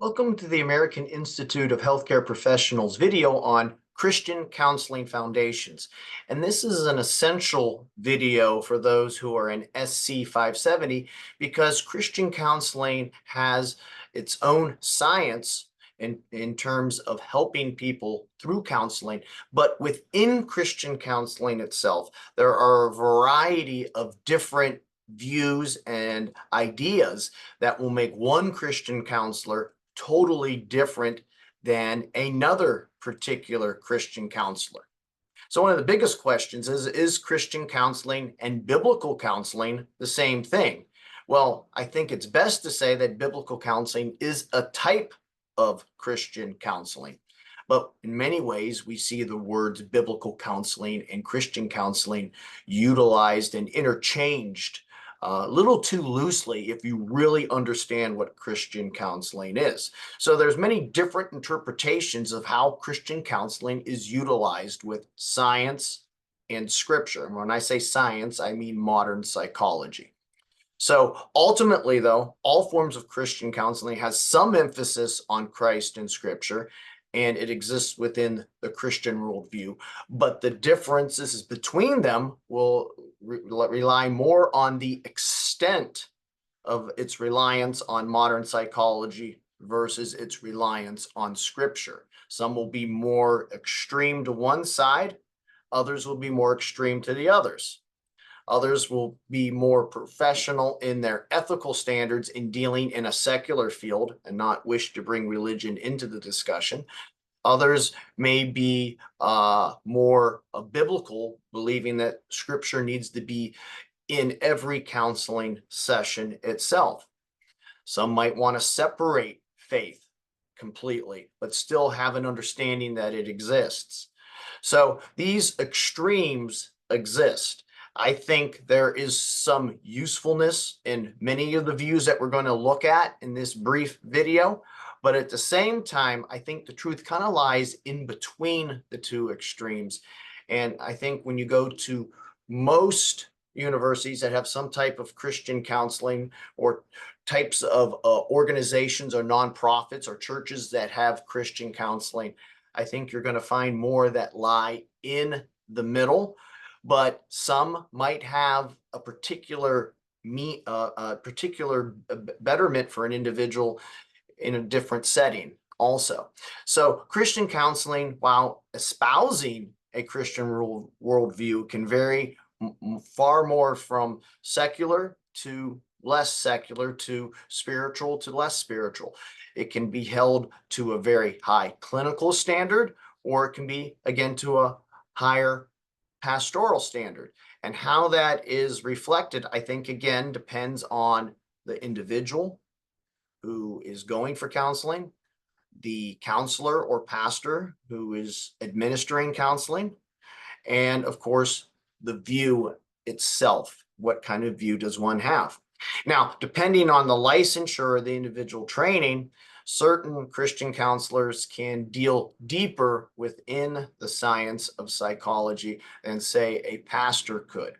Welcome to the American Institute of Healthcare Professionals video on Christian Counseling Foundations. And this is an essential video for those who are in SC 570 because Christian counseling has its own science in terms of helping people through counseling. But within Christian counseling itself, there are a variety of different views and ideas that will make one Christian counselor totally different than another particular Christian counselor. So one of the biggest questions is Christian counseling and biblical counseling the same thing? Well, I think it's best to say that biblical counseling is a type of Christian counseling. But in many ways, we see the words biblical counseling and Christian counseling utilized and interchanged a little too loosely if you really understand what Christian counseling is. So there's many different interpretations of how Christian counseling is utilized with science and scripture. And when I say science, I mean modern psychology. So ultimately, though, all forms of Christian counseling has some emphasis on Christ and scripture, and it exists within the Christian worldview. But the differences between them will rely more on the extent of its reliance on modern psychology versus its reliance on scripture. Some will be more extreme to one side, others will be more extreme to the others. Others will be more professional in their ethical standards in dealing in a secular field and not wish to bring religion into the discussion. Others may be more biblical, believing that scripture needs to be in every counseling session itself. Some might want to separate faith completely, but still have an understanding that it exists. So these extremes exist. I think there is some usefulness in many of the views that we're going to look at in this brief video. But at the same time, I think the truth kind of lies in between the two extremes. And I think when you go to most universities that have some type of Christian counseling or types of organizations or nonprofits or churches that have Christian counseling, I think you're going to find more that lie in the middle. But some might have a particular betterment for an individual in a different setting also. So Christian counseling, while espousing a Christian worldview, can vary far more from secular to less secular to spiritual to less spiritual. It can be held to a very high clinical standard, or it can be, again, to a higher pastoral standard. And how that is reflected, I think, again, depends on the individual who is going for counseling, the counselor or pastor who is administering counseling, and of course, the view itself. What kind of view does one have? Now, depending on the licensure or the individual training, certain Christian counselors can deal deeper within the science of psychology than, say, a pastor could.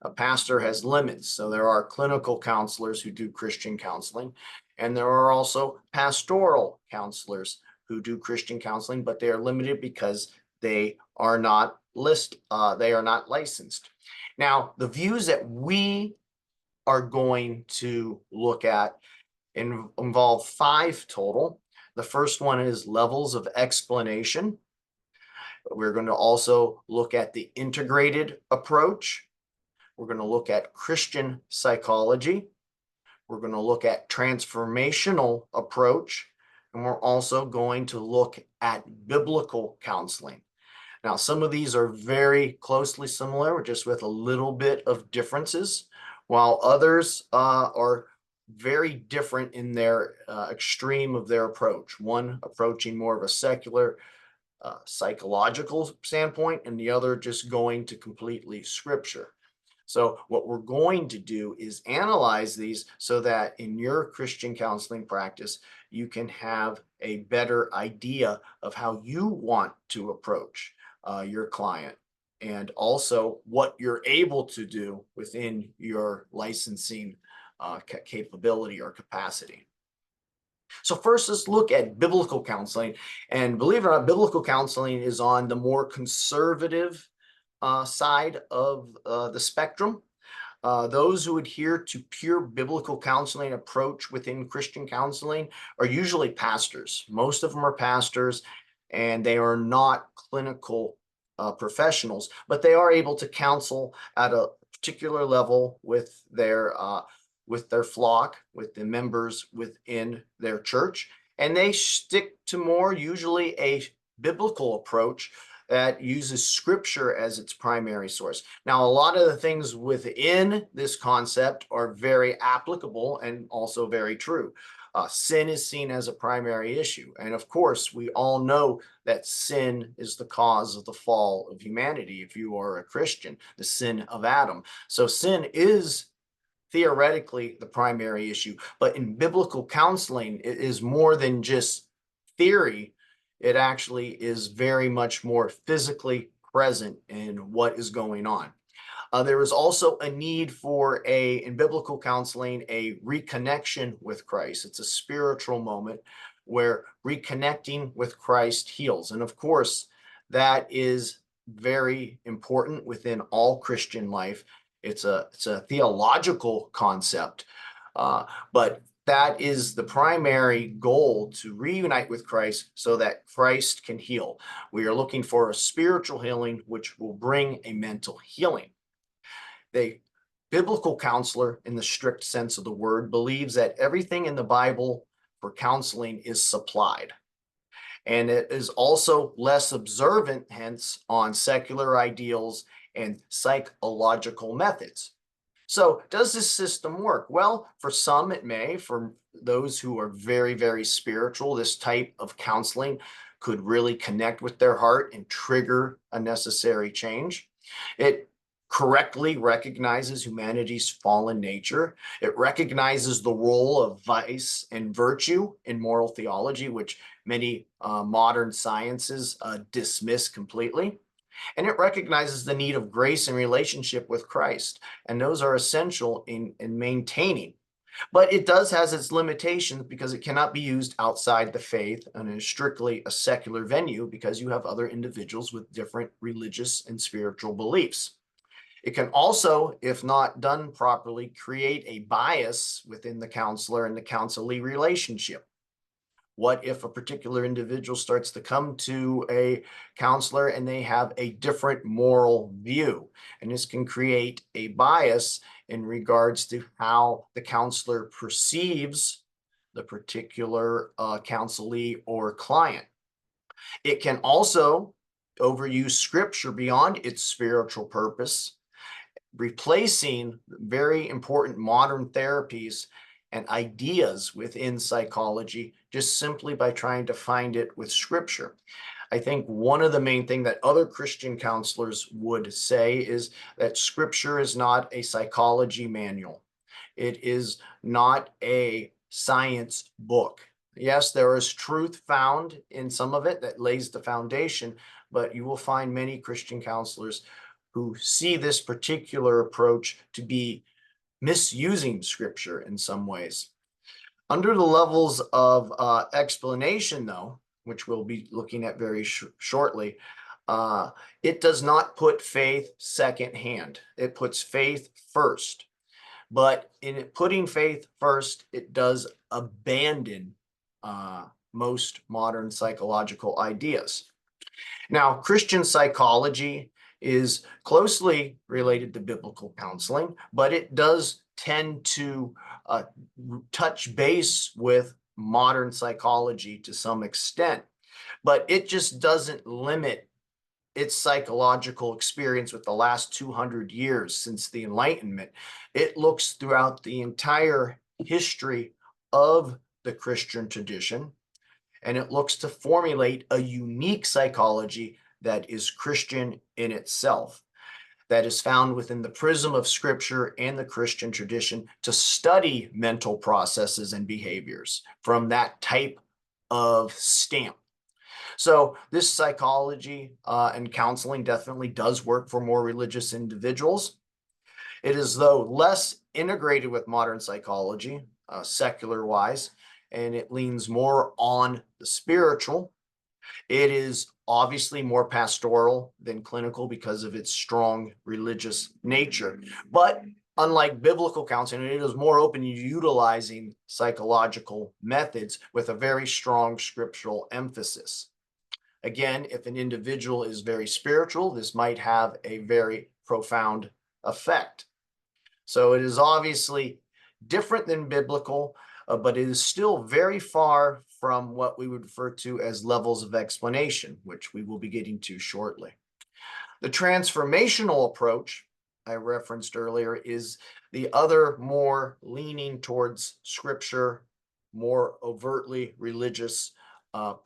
A pastor has limits. So there are clinical counselors who do Christian counseling, and there are also pastoral counselors who do Christian counseling, but they are limited because they are not licensed. Now, the views that we are going to look at involve 5 total. The first one is levels of explanation. We're going to also look at the integrated approach. We're going to look at Christian psychology. We're going to look at transformational approach. And we're also going to look at biblical counseling. Now, some of these are very closely similar, just with a little bit of differences, while others are very different in their extreme of their approach. One approaching more of a secular psychological standpoint, and the other just going to completely scripture. So what we're going to do is analyze these so that in your Christian counseling practice, you can have a better idea of how you want to approach your client, and also what you're able to do within your licensing capability or capacity. So first, let's look at biblical counseling. And believe it or not, biblical counseling is on the more conservative side of the spectrum. Those who adhere to pure biblical counseling approach within Christian counseling are usually pastors. Most of them are pastors, and they are not clinical professionals, but they are able to counsel at a particular level with their flock, with the members within their church, and they stick to more usually a biblical approach that uses scripture as its primary source. Now, a lot of the things within this concept are very applicable and also very true. Sin is seen as a primary issue. And of course, we all know that sin is the cause of the fall of humanity. If you are a Christian, the sin of Adam. So sin is theoretically the primary issue, but in biblical counseling, it is more than just theory. It actually is very much more physically present in what is going on. There is also a need for in biblical counseling, a reconnection with Christ. It's a spiritual moment where reconnecting with Christ heals. And of course, that is very important within all Christian life. It's a theological concept, but that is the primary goal, to reunite with Christ so that Christ can heal. We are looking for a spiritual healing, which will bring a mental healing. The biblical counselor, in the strict sense of the word, believes that everything in the Bible for counseling is supplied. And it is also less observant, hence, on secular ideals and psychological methods. So does this system work? Well, for some it may. For those who are very, very spiritual, this type of counseling could really connect with their heart and trigger a necessary change. It correctly recognizes humanity's fallen nature. It recognizes the role of vice and virtue in moral theology, which many modern sciences dismiss completely. And it recognizes the need of grace and relationship with Christ. And those are essential in maintaining. But it does has its limitations because it cannot be used outside the faith and is strictly a secular venue because you have other individuals with different religious and spiritual beliefs. It can also, if not done properly, create a bias within the counselor and the counselee relationship. What if a particular individual starts to come to a counselor and they have a different moral view? And this can create a bias in regards to how the counselor perceives the particular counselee or client. It can also overuse scripture beyond its spiritual purpose, replacing very important modern therapies and ideas within psychology just simply by trying to find it with scripture. I think one of the main things that other Christian counselors would say is that scripture is not a psychology manual. It is not a science book. Yes, there is truth found in some of it that lays the foundation, but you will find many Christian counselors who see this particular approach to be misusing scripture in some ways. Under the levels of explanation, though, which we'll be looking at very shortly, it does not put faith second hand. It puts faith first. But in putting faith first, it does abandon most modern psychological ideas. Now, Christian psychology is closely related to biblical counseling, but it does tend to touch base with modern psychology to some extent, but it just doesn't limit its psychological experience with the last 200 years since the Enlightenment. It looks throughout the entire history of the Christian tradition, and it looks to formulate a unique psychology that is Christian in itself, that is found within the prism of scripture and the Christian tradition to study mental processes and behaviors from that type of stamp. So this psychology and counseling definitely does work for more religious individuals. It is, though, less integrated with modern psychology, secular-wise, and it leans more on the spiritual. It is obviously more pastoral than clinical because of its strong religious nature. But unlike biblical counseling, it is more open to utilizing psychological methods with a very strong scriptural emphasis. Again, if an individual is very spiritual, this might have a very profound effect. So it is obviously different than biblical, but it is still very far from what we would refer to as levels of explanation, which we will be getting to shortly. The transformational approach I referenced earlier is the other more leaning towards scripture, more overtly religious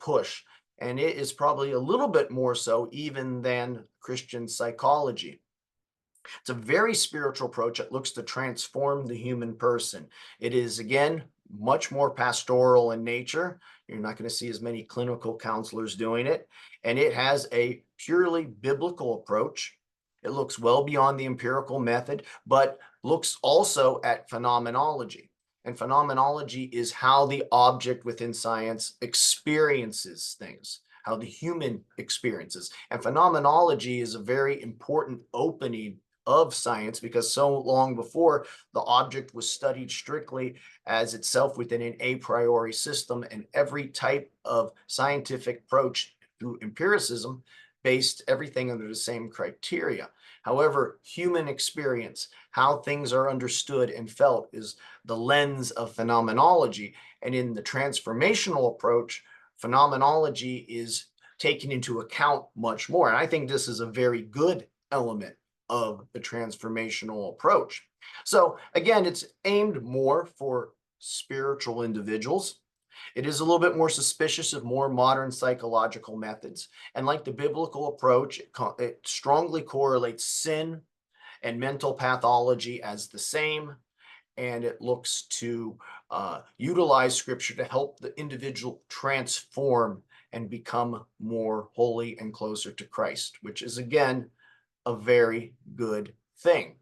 push. And it is probably a little bit more so even than Christian psychology. It's a very spiritual approach that looks to transform the human person. It is, again, much more pastoral in nature. You're not going to see as many clinical counselors doing it. And it has a purely biblical approach. It looks well beyond the empirical method, but looks also at phenomenology. And phenomenology is how the object within science experiences things, how the human experiences. And phenomenology is a very important opening of science, because so long before, the object was studied strictly as itself within an a priori system, and every type of scientific approach through empiricism based everything under the same criteria. However, human experience, how things are understood and felt, is the lens of phenomenology. And in the transformational approach, phenomenology is taken into account much more. And I think this is a very good element of the transformational approach. So again, it's aimed more for spiritual individuals. It is a little bit more suspicious of more modern psychological methods. And like the biblical approach, it strongly correlates sin and mental pathology as the same. And it looks to utilize scripture to help the individual transform and become more holy and closer to Christ, which is, again, a very good thing.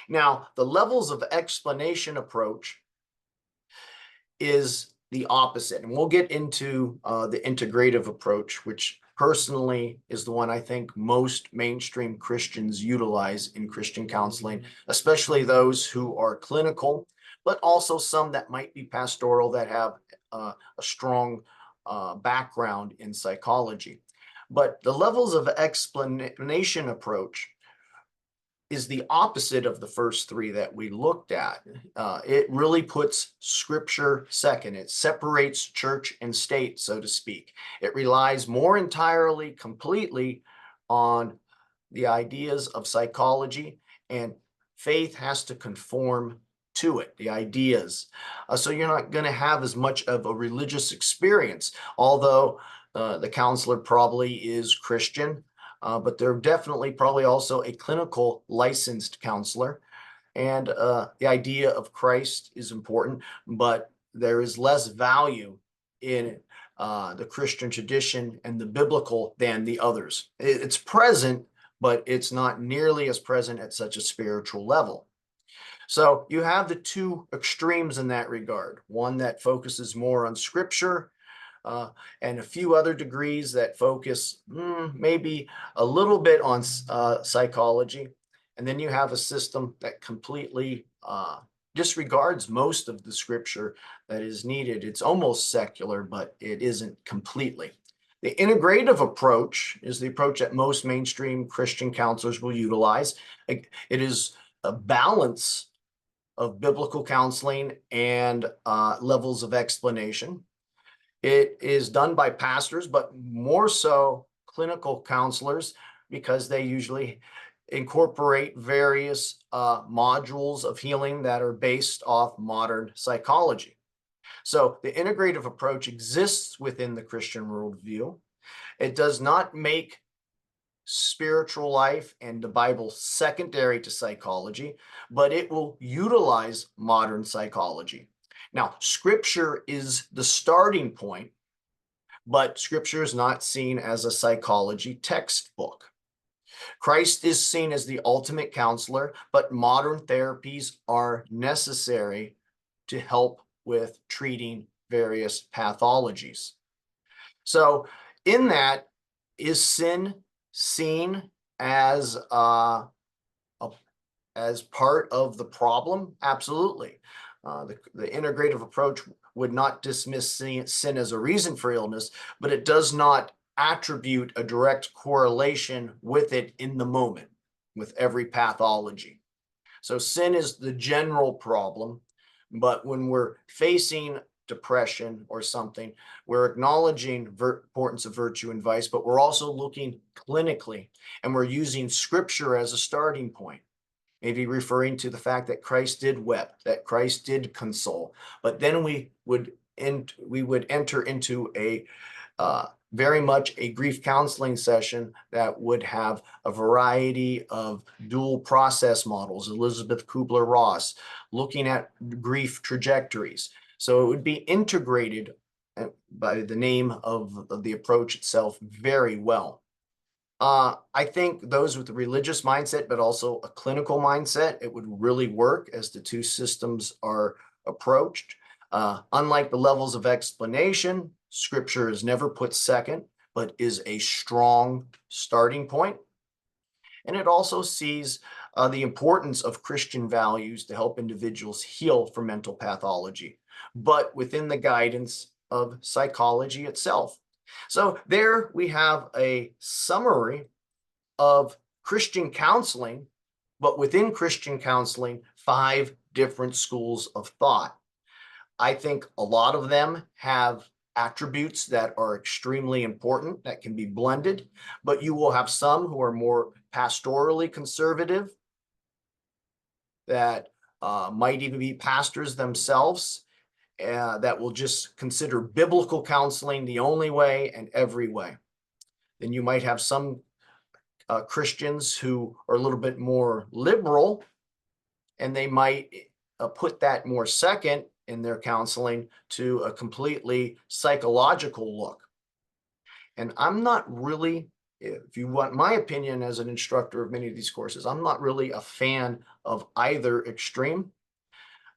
Now, the levels of explanation approach is the opposite. And we'll get into the integrative approach, which personally is the one I think most mainstream Christians utilize in Christian counseling, especially those who are clinical, but also some that might be pastoral that have a strong background in psychology. But the levels of explanation approach is the opposite of the first three that we looked at. It really puts scripture second. It separates church and state, so to speak. It relies more entirely, completely on the ideas of psychology, and faith has to conform to it, the ideas. So you're not going to have as much of a religious experience, although the counselor probably is Christian, but they're definitely probably also a clinical licensed counselor. And the idea of Christ is important, but there is less value in the Christian tradition and the biblical than the others. It's present, but it's not nearly as present at such a spiritual level. So you have the two extremes in that regard, one that focuses more on scripture, and a few other degrees that focus maybe a little bit on psychology. And then you have a system that completely disregards most of the scripture that is needed. It's almost secular, but it isn't completely. The integrative approach is the approach that most mainstream Christian counselors will utilize. It is a balance of biblical counseling and levels of explanation. It is done by pastors, but more so clinical counselors, because they usually incorporate various modules of healing that are based off modern psychology. So the integrative approach exists within the Christian worldview. It does not make spiritual life and the Bible secondary to psychology, but it will utilize modern psychology. Now, scripture is the starting point, but scripture is not seen as a psychology textbook. Christ is seen as the ultimate counselor, but modern therapies are necessary to help with treating various pathologies. So in that, is sin seen as as part of the problem? Absolutely. The integrative approach would not dismiss sin as a reason for illness, but it does not attribute a direct correlation with it in the moment, with every pathology. So sin is the general problem, but when we're facing depression or something, we're acknowledging importance of virtue and vice, but we're also looking clinically, and we're using scripture as a starting point. Maybe referring to the fact that Christ did weep, that Christ did console, but then we would enter into a very much a grief counseling session that would have a variety of dual process models, Elizabeth Kubler-Ross, looking at grief trajectories. So it would be integrated by the name of the approach itself very well. I think those with a religious mindset, but also a clinical mindset, it would really work as the two systems are approached. Unlike the levels of explanation, scripture is never put second, but is a strong starting point. And it also sees the importance of Christian values to help individuals heal from mental pathology, but within the guidance of psychology itself. So there we have a summary of Christian counseling, but within Christian counseling, 5 different schools of thought. I think a lot of them have attributes that are extremely important that can be blended, but you will have some who are more pastorally conservative that might even be pastors themselves that will just consider biblical counseling the only way and every way. Then you might have some Christians who are a little bit more liberal, and they might put that more second in their counseling to a completely psychological look. And I'm not really, if you want my opinion as an instructor of many of these courses, I'm not really a fan of either extreme.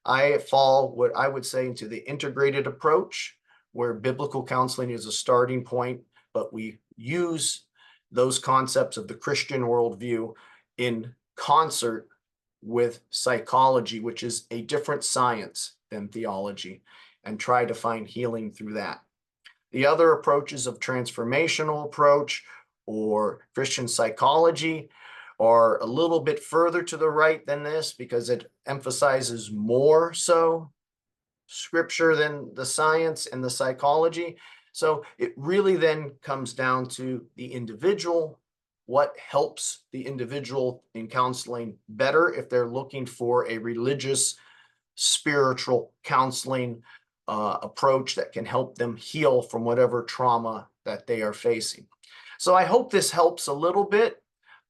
I fall, what I would say, into the integrated approach, where biblical counseling is a starting point, but we use those concepts of the Christian worldview in concert with psychology, which is a different science than theology, and try to find healing through that. The other approaches of transformational approach or Christian psychology are a little bit further to the right than this, because it emphasizes more so scripture than the science and the psychology. So it really then comes down to the individual, what helps the individual in counseling better if they're looking for a religious, spiritual counseling approach that can help them heal from whatever trauma that they are facing. So I hope this helps a little bit.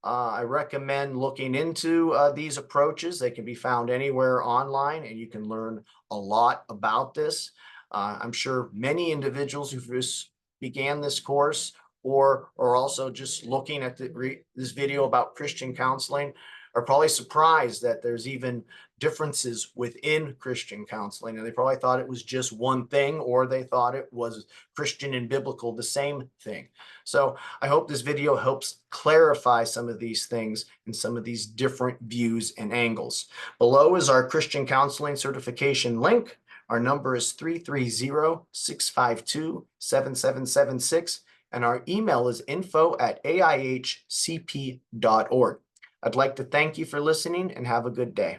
I recommend looking into these approaches. They can be found anywhere online, and you can learn a lot about this. I'm sure many individuals who began this course or are also just looking at this video about Christian counseling are probably surprised that there's even differences within Christian counseling. And they probably thought it was just one thing, or they thought it was Christian and biblical, the same thing. So I hope this video helps clarify some of these things and some of these different views and angles. Below is our Christian counseling certification link. Our number is 330-652-7776, and our email is info@aihcp.org. I'd like to thank you for listening and have a good day.